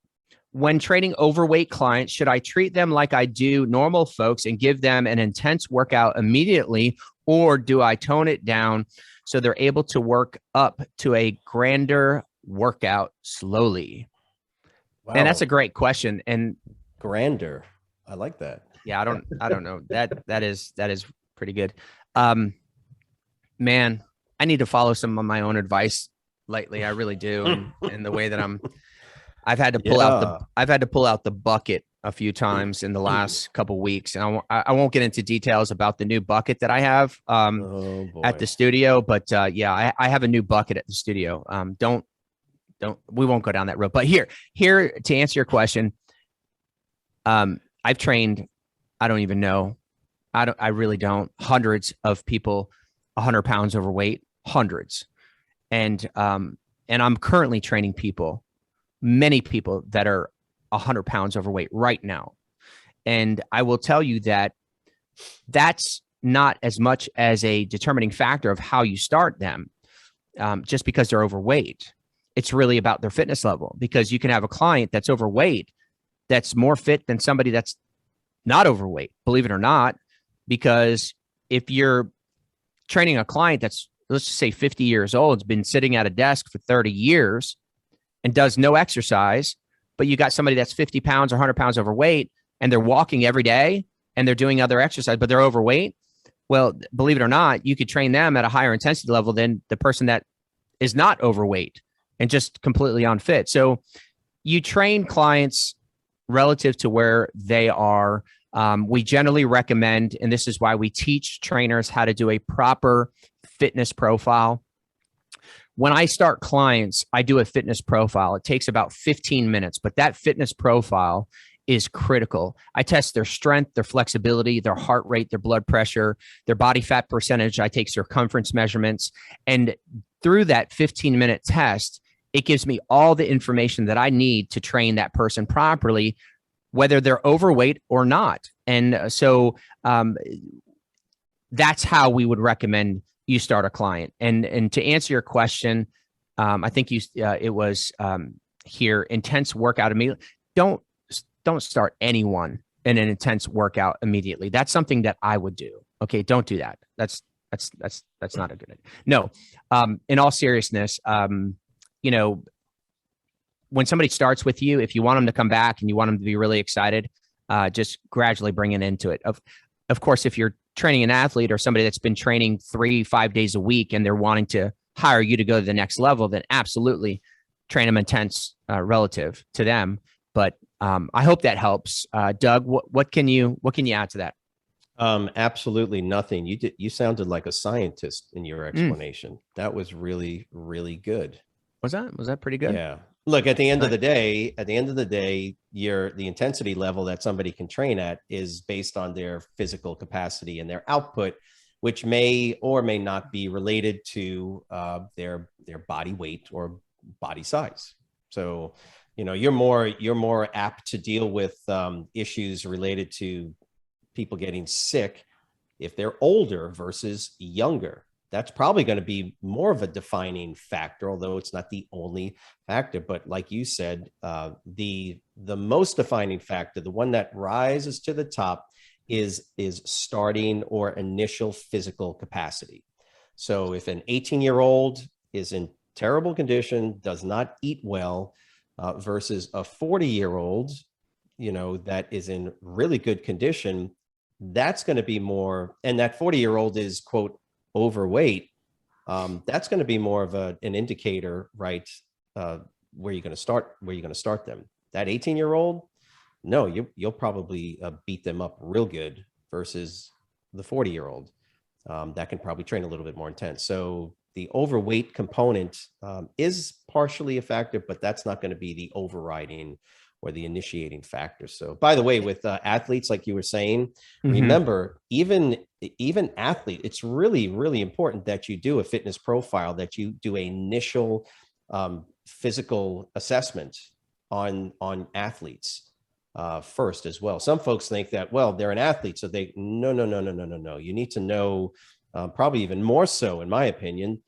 when training overweight clients, should I treat them like I do normal folks and give them an intense workout immediately, or do I tone it down so they're able to work up to a grander workout slowly? Wow. And that's a great question. And grander, I like that. Yeah, I don't know. That is pretty good. Man, I need to follow some of my own advice lately. I really do. And the way that I've had to pull out the bucket a few times in the last couple of weeks, and I won't get into details about the new bucket that I have at the studio, but I have a new bucket at the studio. We won't go down that road. But here to answer your question, I've trained, I don't even know, I really don't, hundreds of people 100 pounds overweight, hundreds, and I'm currently training people. Many people that are 100 pounds overweight right now. And I will tell you that that's not as much as a determining factor of how you start them, just because they're overweight. it's really about their fitness level, because you can have a client that's overweight that's more fit than somebody that's not overweight, believe it or not, because if you're training a client that's, let's just say 50 years old, has been sitting at a desk for 30 years and does no exercise, but you got somebody that's 50 pounds or 100 pounds overweight and they're walking every day and they're doing other exercise, but they're overweight. Well, believe it or not, you could train them at a higher intensity level than the person that is not overweight and just completely unfit. So you train clients relative to where they are. We generally recommend, and this is why we teach trainers how to do a proper fitness profile. When I start clients, I do a fitness profile. It takes about 15 minutes, but that fitness profile is critical. I test their strength, their flexibility, their heart rate, their blood pressure, their body fat percentage. I take circumference measurements. And through that 15-minute test, it gives me all the information that I need to train that person properly, whether they're overweight or not. And so that's how we would recommend you start a client. And to answer your question, I think it was here, intense workout immediately. Don't start anyone in an intense workout immediately. That's something that I would do. Okay, don't do that. That's not a good idea. No, in all seriousness, you know, when somebody starts with you, if you want them to come back and you want them to be really excited, just gradually bring it into it. Of course, if you're training an athlete or somebody that's been training 3-5 days a week and they're wanting to hire you to go to the next level, then absolutely train them intense relative to them. But I hope that helps. Doug, what can you add to that? Absolutely nothing. You sounded like a scientist in your explanation. That was really, really good. Was that pretty good? Yeah. Look, at the end of the day, the intensity level that somebody can train at is based on their physical capacity and their output, which may or may not be related to their body weight or body size. So, you know, you're more apt to deal with issues related to people getting sick if they're older versus younger. That's probably going to be more of a defining factor, although it's not the only factor. But like you said, the most defining factor, the one that rises to the top, is starting or initial physical capacity. So if an 18-year-old is in terrible condition, does not eat well, versus a 40-year-old, you know, that is in really good condition, that's going to be more, and that 40-year-old is, quote, overweight, that's going to be more of an indicator, right? Where you're going to start them. That 18-year-old, no, you'll probably beat them up real good, versus the 40-year-old that can probably train a little bit more intense. So the overweight component is partially a factor, but that's not going to be the overriding or the initiating factor. So, by the way, with athletes, like you were saying, remember, even athlete, it's really, really important that you do a fitness profile, that you do an initial physical assessment on athletes first as well. Some folks think that, well, they're an athlete, so no. You need to know, probably even more so, in my opinion,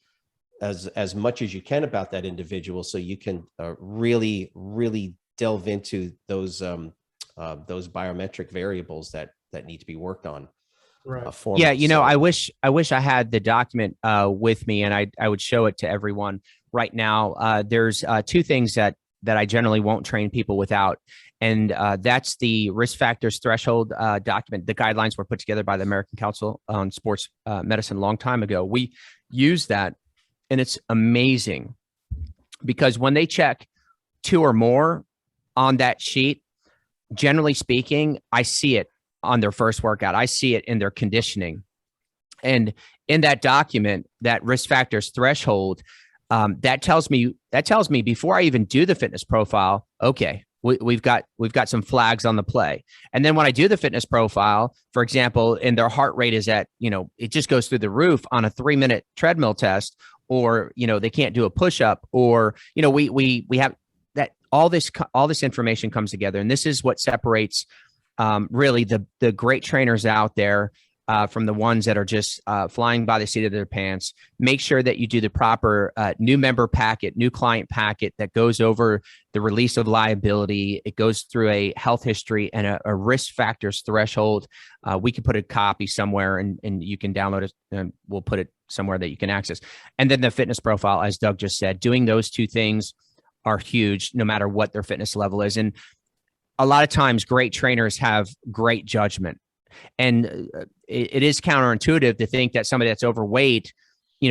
as much as you can about that individual, so you can really, really delve into those biometric variables that need to be worked on. Right. Yeah, you know, I wish I had the document with me, and I would show it to everyone right now. There's two things that I generally won't train people without, and that's the risk factors threshold document. The guidelines were put together by the American Council on Sports Medicine a long time ago. We use that, and it's amazing, because when they check 2 or more on that sheet, generally speaking, I see it on their first workout. I see it in their conditioning. And in that document, that risk factors threshold, that tells me before I even do the fitness profile, okay, we've got some flags on the play. And then when I do the fitness profile, for example, and their heart rate is at, you know, it just goes through the roof on a 3-minute treadmill test, or, you know, they can't do a push-up, or, you know, we have that, all this information comes together. And this is what separates really the great trainers out there from the ones that are just flying by the seat of their pants. Make sure that you do the proper new member packet, new client packet that goes over the release of liability. It goes through a health history and a risk factors threshold. We can put a copy somewhere and you can download it, and we'll put it somewhere that you can access. And then the fitness profile, as Doug just said, doing those two things are huge no matter what their fitness level is. And a lot of times great trainers have great judgment. And it is counterintuitive to think that somebody that's overweight,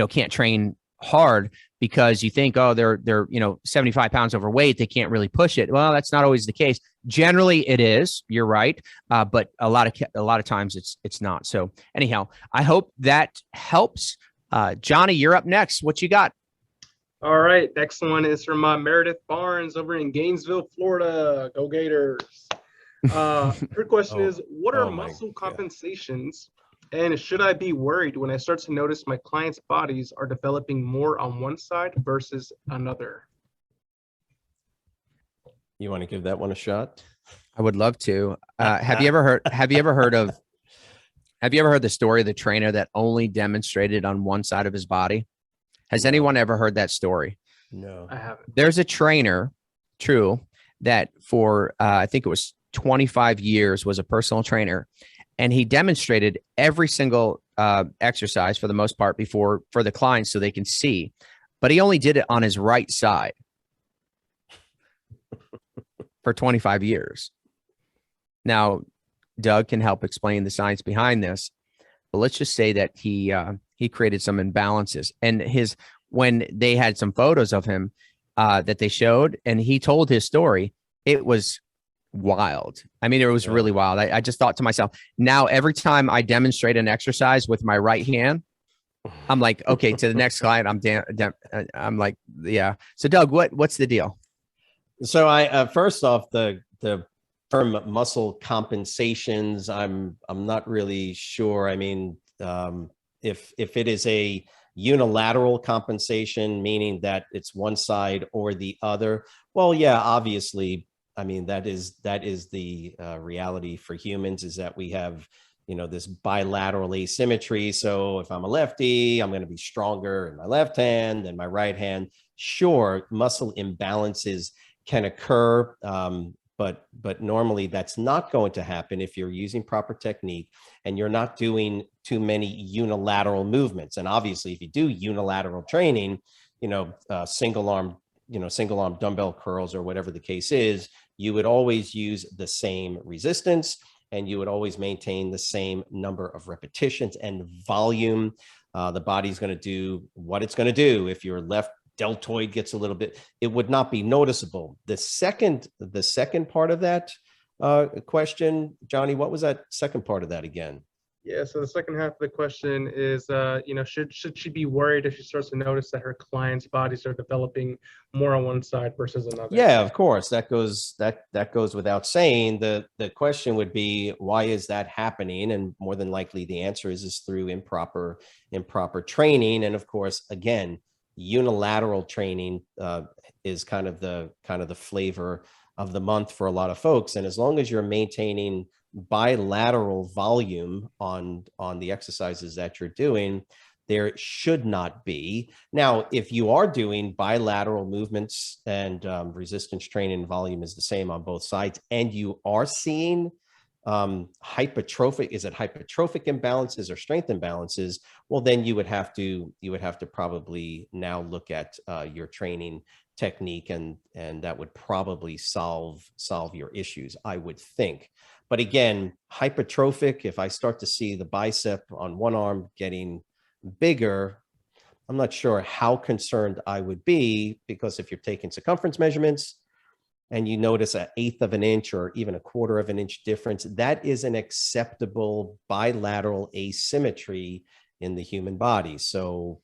can't train hard, because you think, oh, they're 75 pounds overweight, they can't really push it. Well, that's not always the case. Generally it is, you're right. But a lot of times it's not. So anyhow, I hope that helps. Johnny, you're up next. What you got? All right, next one is from Meredith Barnes over in Gainesville, Florida. Go Gators. Her question is, what are muscle compensations, and should I be worried when I start to notice my clients' bodies are developing more on one side versus another? You want to give that one a shot? I would love to. Have you ever heard the story of the trainer that only demonstrated on one side of his body? Has anyone ever heard that story? No, I haven't. There's a trainer, true, that for I think it was 25 years was a personal trainer, and he demonstrated every single exercise for the most part for the clients so they can see, but he only did it on his right side for 25 years. Now, Doug can help explain the science behind this, but let's just say that he created some imbalances, and when they had some photos of him that they showed, and he told his story, it was wild. I mean, it was really wild. I just thought to myself, now every time I demonstrate an exercise with my right hand, I'm like, okay, to the next client, I'm like, yeah. So Doug, what's the deal? So I first off, the term muscle compensations, I'm not really sure. I mean, if it is a unilateral compensation, meaning that it's one side or the other, well, yeah, obviously. I mean, that is the reality for humans, is that we have, this bilateral asymmetry. So if I'm a lefty, I'm going to be stronger in my left hand than my right hand. Sure, muscle imbalances can occur, but normally that's not going to happen if you're using proper technique and you're not doing too many unilateral movements. And obviously, if you do unilateral training, single arm dumbbell curls or whatever the case is, you would always use the same resistance, and you would always maintain the same number of repetitions and volume. The body's going to do what it's going to do. If your left deltoid gets a little bit, it would not be noticeable. The second part of that question, Johnny, what was that second part of that again? Yeah, so the second half of the question is, should she be worried if she starts to notice that her clients' bodies are developing more on one side versus another? Yeah, of course. That goes without saying. The question would be, why is that happening? And more than likely, the answer is through improper training. And of course, again, unilateral training is kind of the flavor of the month for a lot of folks. And as long as you're maintaining bilateral volume on the exercises that you're doing, there should not be. Now, if you are doing bilateral movements and resistance training, volume is the same on both sides, and you are seeing hypertrophic imbalances or strength imbalances, well, then you would have to probably now look at your training technique, and that would probably solve your issues, I would think. But again, hypertrophic, if I start to see the bicep on one arm getting bigger, I'm not sure how concerned I would be, because if you're taking circumference measurements and you notice 1/8 of an inch or even 1/4 of an inch difference, that is an acceptable bilateral asymmetry in the human body. So,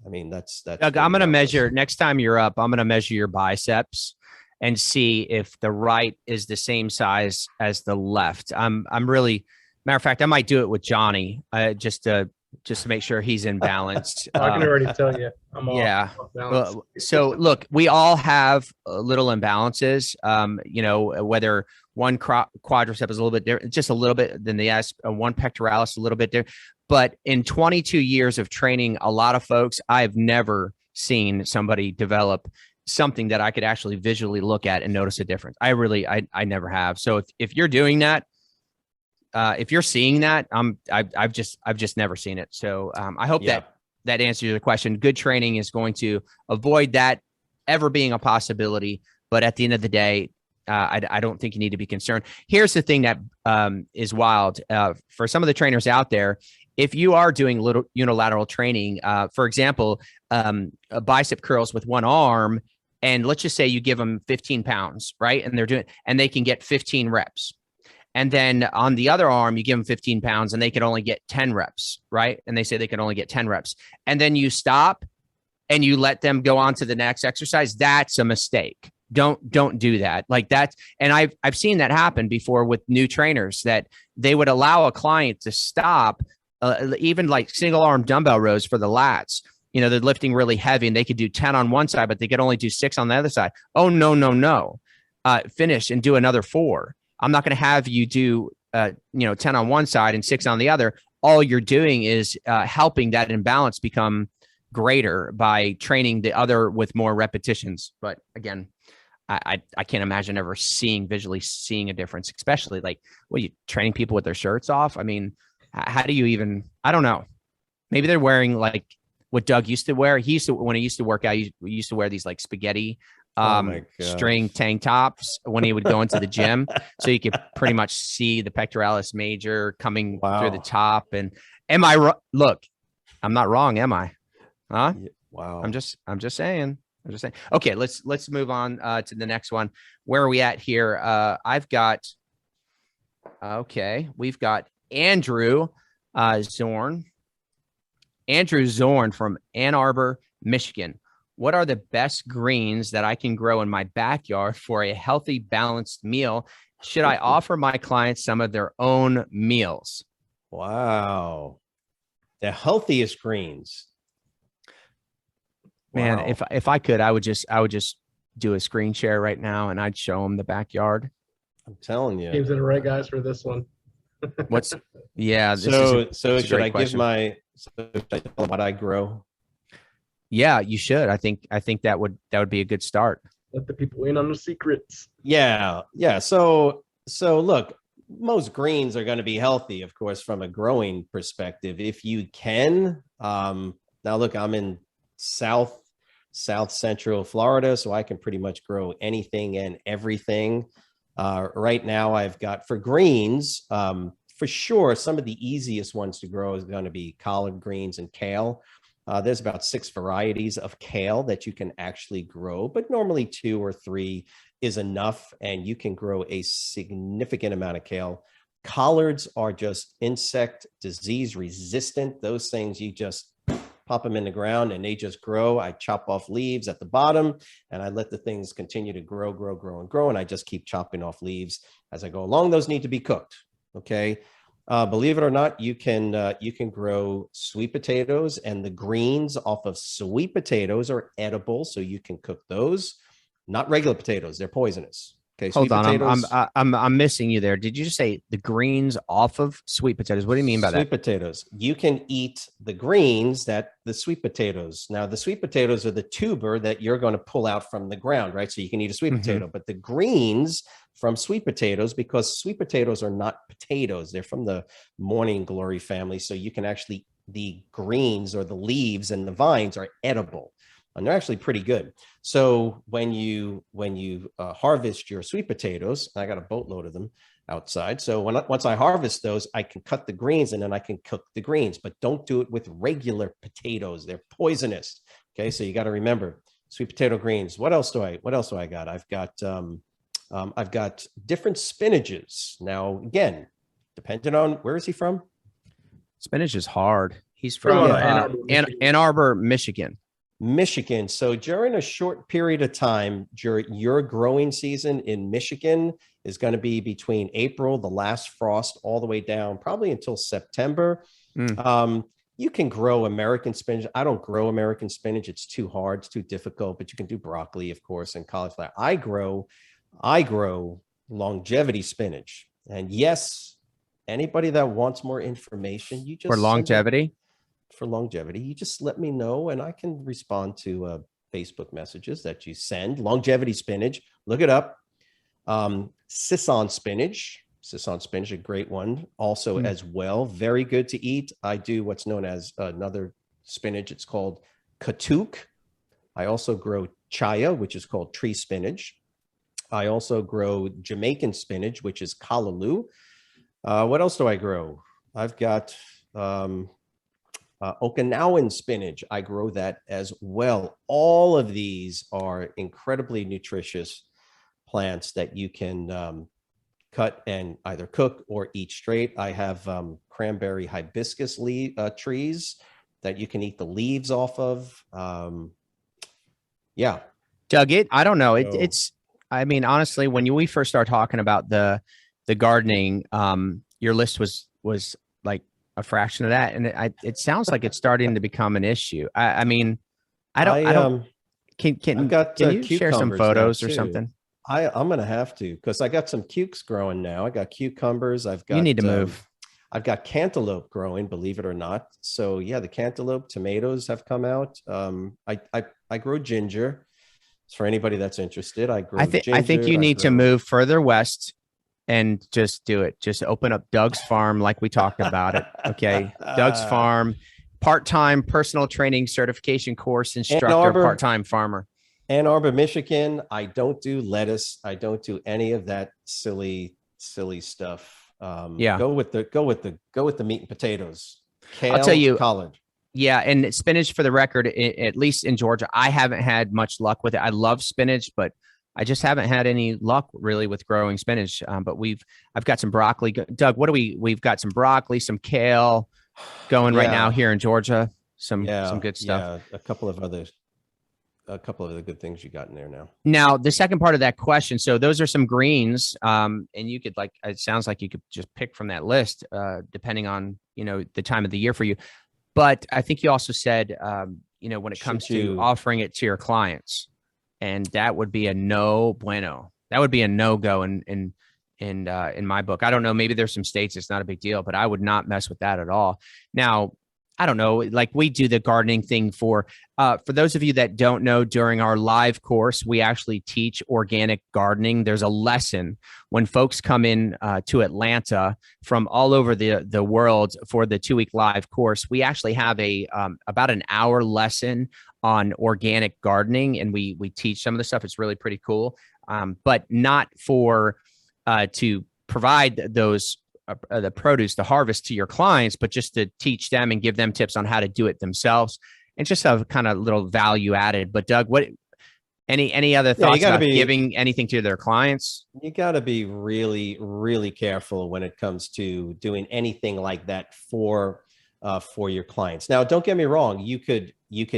I mean, that's Doug, I'm going to measure next time you're up. I'm going to measure your biceps and see if the right is the same size as the left. I'm really, matter of fact, I might do it with Johnny just to make sure he's in balance. I can already tell you. I'm off balance. Well, so look, we all have little imbalances, whether one quadricep is a little bit different, just a little bit than the one pectoralis, a little bit different. But in 22 years of training a lot of folks, I've never seen somebody develop something that I could actually visually look at and notice a difference. I never have. So if you're doing that, if you're seeing that, I've just never seen it. So I hope that answers your question. Good training is going to avoid that ever being a possibility. But at the end of the day, I don't think you need to be concerned. Here's the thing that is wild for some of the trainers out there. If you are doing little unilateral training, for example, bicep curls with one arm, and let's just say you give them 15 pounds, right? And they can get 15 reps. And then on the other arm, you give them 15 pounds and they can only get 10 reps, right? And they say they can only get 10 reps. And then you stop and you let them go on to the next exercise. That's a mistake. Don't do that. Like that. And I've seen that happen before with new trainers, that they would allow a client to stop, even like single arm dumbbell rows for the lats. They're lifting really heavy and they could do 10 on one side, but they could only do 6 on the other side. Oh, no. Finish and do another 4. I'm not going to have you do, 10 on one side and 6 on the other. All you're doing is helping that imbalance become greater by training the other with more repetitions. But again, I can't imagine ever visually seeing a difference, especially like, what, you training people with their shirts off? I mean, how do you even, I don't know. Maybe they're wearing like what Doug used to wear. When he used to work out, he used to wear these like spaghetti string tank tops when he would go into the gym. So you could pretty much see the pectoralis major coming through the top. And look, I'm not wrong, am I? Huh? Wow. I'm just saying. Okay, let's move on to the next one. Where are we at here? We've got Andrew Zorn. Andrew Zorn from Ann Arbor, Michigan. What are the best greens that I can grow in my backyard for a healthy, balanced meal? Should I offer my clients some of their own meals? Wow. The healthiest greens. Man, Wow. if I could, I would just do a screen share right now and I'd show them the backyard. I'm telling you. Games are the right guys for this one. So should I give what I grow? Yeah, you should. I think that would be a good start. Let the people in on the secrets. Yeah. So look, most greens are going to be healthy, of course, from a growing perspective. If you can, now look, I'm in South Central Florida, so I can pretty much grow anything and everything. Right now I've got, for greens, for sure, some of the easiest ones to grow is going to be collard greens and kale. There's about 6 varieties of kale that you can actually grow, but normally 2 or 3 is enough, and you can grow a significant amount of kale. Collards are just insect disease resistant. Those things, you just pop them in the ground and they just grow. I chop off leaves at the bottom and I let the things continue to grow. And I just keep chopping off leaves as I go along. Those need to be cooked. Okay. Believe it or not, you can grow sweet potatoes, and the greens off of sweet potatoes are edible. So you can cook those, not regular potatoes. They're poisonous. Okay. Hold on. I'm missing you there. Did you just say the greens off of sweet potatoes? What do you mean by that? Sweet potatoes. You can eat the greens the sweet potatoes. Now, the sweet potatoes are the tuber that you're going to pull out from the ground, right? So you can eat a sweet potato, but the greens from sweet potatoes, because sweet potatoes are not potatoes, they're from the morning glory family. So you can actually, the greens or the leaves and the vines are edible. And they're actually pretty good. So when you harvest your sweet potatoes, I got a boatload of them outside. So once I harvest those, I can cut the greens and then I can cook the greens, but don't do it with regular potatoes. They're poisonous. Okay. So you got to remember sweet potato greens. What else do I got? I've got different spinaches. Now, again, depending on where is he from? Spinach is hard. He's from Ann Arbor, Michigan. So during a short period of time, your growing season in Michigan is going to be between April, the last frost, all the way down probably until September. You can grow American spinach. I don't grow American spinach. It's too hard. It's too difficult, but you can do broccoli, of course, and cauliflower. I grow longevity spinach. And yes, anybody that wants more information, you just For longevity. For longevity, you just let me know, and I can respond to Facebook messages that you send. Longevity spinach, look it up. Sisson spinach, a great one also as well. Very good to eat. I do what's known as another spinach. It's called katuk. I also grow chaya, which is called tree spinach. I also grow Jamaican spinach, which is callaloo. What else do I grow? I've got Okinawan spinach. I grow that as well. All of these are incredibly nutritious plants that you can cut and either cook or eat straight. I have cranberry hibiscus trees that you can eat the leaves off of. Yeah. Doug, I don't know. It's, I mean, honestly, when we first started talking about the gardening, your list was like a fraction of that. And it sounds like it's starting to become an issue. I mean, I don't, can you share some photos or something? I'm going to have to, because I got some cukes growing now. I got cucumbers. You need to move. I've got cantaloupe growing, believe it or not. So yeah, the cantaloupe, tomatoes have come out. I grow ginger. For anybody that's interested, I grow ginger. I think you need to move further west and just do it. Just open up Doug's Farm like we talked about it. Okay. Doug's Farm, part-time personal training certification course instructor, part-time farmer. Ann Arbor, Michigan. I don't do lettuce. I don't do any of that silly stuff. Yeah. Go with the meat and potatoes. Kale, I'll tell you, collard. Yeah. And spinach, for the record, at least in Georgia, I haven't had much luck with it. I love spinach, but I just haven't had any luck really with growing spinach. But I've got some broccoli. Doug, we've got some broccoli, some kale going right now here in Georgia. Some good stuff. Yeah, a couple of other good things you got in there now. Now, the second part of that question. So those are some greens. And you could it sounds like you could just pick from that list, depending on, the time of the year for you. But I think you also said, when it comes to offering it to your clients, and that would be a no bueno. That would be a no-go in my book. I don't know. Maybe there's some states it's not a big deal, but I would not mess with that at all. Now, I don't know, like we do the gardening thing for those of you that don't know, during our live course, we actually teach organic gardening. There's a lesson when folks come in to Atlanta from all over the world for the 2-week live course. We actually have about an hour lesson on organic gardening, and we teach some of the stuff. It's really pretty cool, but not for to provide those the produce, the harvest to your clients, but just to teach them and give them tips on how to do it themselves, and just have kind of little value added. But Doug, any other thoughts about giving anything to their clients? You got to be really, really careful when it comes to doing anything like that for your clients. Now, don't get me wrong. You could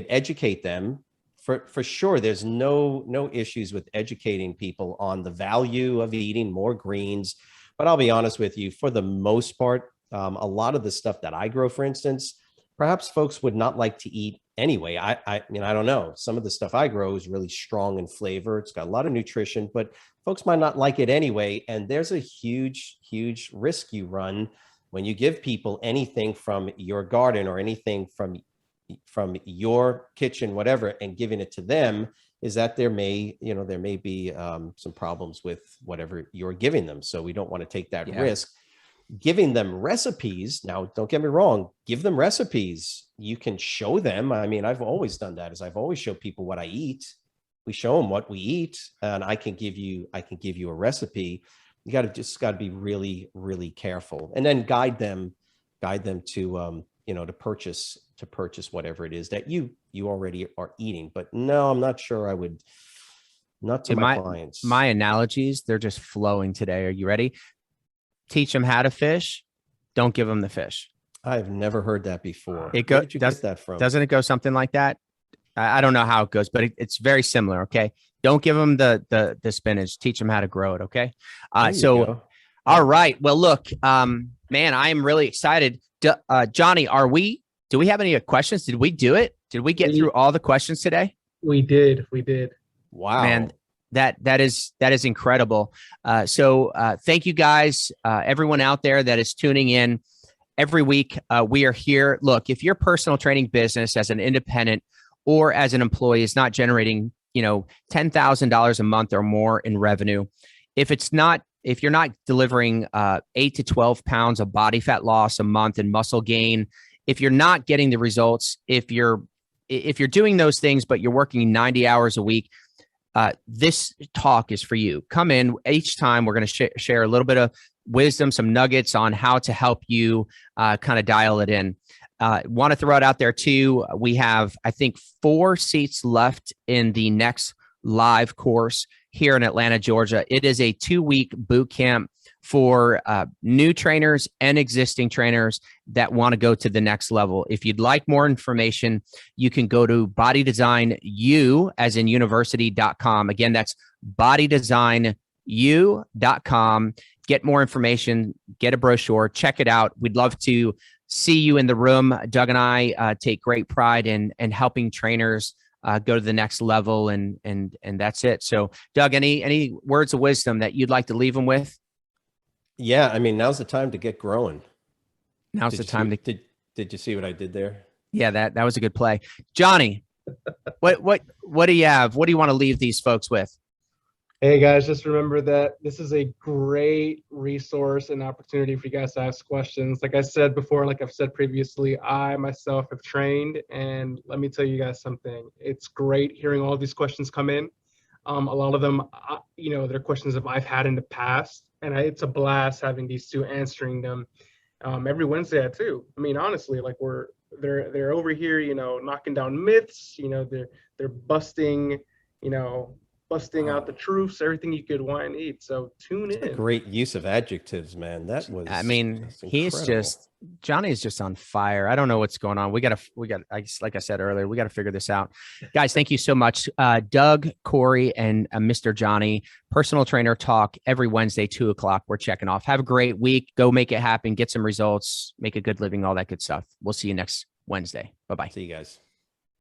educate them for sure. There's no issues with educating people on the value of eating more greens. But I'll be honest with you, for the most part, a lot of the stuff that I grow, for instance, perhaps folks would not like to eat anyway. I don't know. Some of the stuff I grow is really strong in flavor. It's got a lot of nutrition, but folks might not like it anyway. And there's a huge, huge risk you run when you give people anything from your garden or anything from your kitchen, whatever, and giving it to them, is that there may be some problems with whatever you're giving them. So we don't want to take that risk. Giving them recipes. Now, don't get me wrong, give them recipes. You can show them. I mean, I've always done that. I've always showed people what I eat. We show them what we eat, and I can give you a recipe. You got to be really, really careful, and then guide them to to purchase whatever it is that you already are eating. But no, I'm not sure I would, not to my clients. My analogies, they're just flowing today. Are you ready? Teach them how to fish. Don't give them the fish. I've never heard that before. Where did you get that from? Doesn't it go something like that? I don't know how it goes, but it's very similar. Okay. Don't give them the spinach. Teach them how to grow it. Okay. All right. Well, look, man, I am really excited. Johnny, do we have any questions? Did we do it? Did we get through all the questions today? We did. Wow. Man, That is incredible. So thank you guys, everyone out there that is tuning in every week. We are here. Look, if your personal training business as an independent or as an employee is not generating, $10,000 a month or more in revenue, if you're not delivering 8 to 12 pounds of body fat loss a month and muscle gain, if you're not getting the results, if you're doing those things, but you're working 90 hours a week, this talk is for you. Come in each time. We're going to share a little bit of wisdom, some nuggets on how to help you kind of dial it in. Want to throw it out there too. We have, I think, 4 seats left in the next live course here in Atlanta, Georgia. It is a 2-week boot camp for new trainers and existing trainers that want to go to the next level. If you'd like more information, you can go to bodydesignu, as in university.com. Again, that's bodydesignu.com. Get more information, get a brochure, check it out. We'd love to see you in the room. Doug and I take great pride in helping trainers go to the next level, and that's it. So, Doug, any words of wisdom that you'd like to leave them with? Yeah, I mean, now's the time to get growing. Now's the time to. Did you see what I did there? Yeah, that was a good play, Johnny. What do you have? What do you want to leave these folks with? Hey guys, just remember that this is a great resource and opportunity for you guys to ask questions. Like I said before, like I've said previously, I myself have trained, and let me tell you guys something. It's great hearing all these questions come in. A lot of them, they're questions that I've had in the past, and it's a blast having these two answering them every Wednesday at 2. I mean, honestly, like they're over here, knocking down myths. They're busting, busting out the truths, everything you could want and eat. So tune in. Great use of adjectives, man. That was. I mean, Johnny is just on fire. I don't know what's going on. We got. Like I said earlier, we got to figure this out, guys. Thank you so much, Doug, Corey, and Mr. Johnny. Personal Trainer Talk every Wednesday, 2:00. We're checking off. Have a great week. Go make it happen. Get some results. Make a good living. All that good stuff. We'll see you next Wednesday. Bye-bye. See you guys.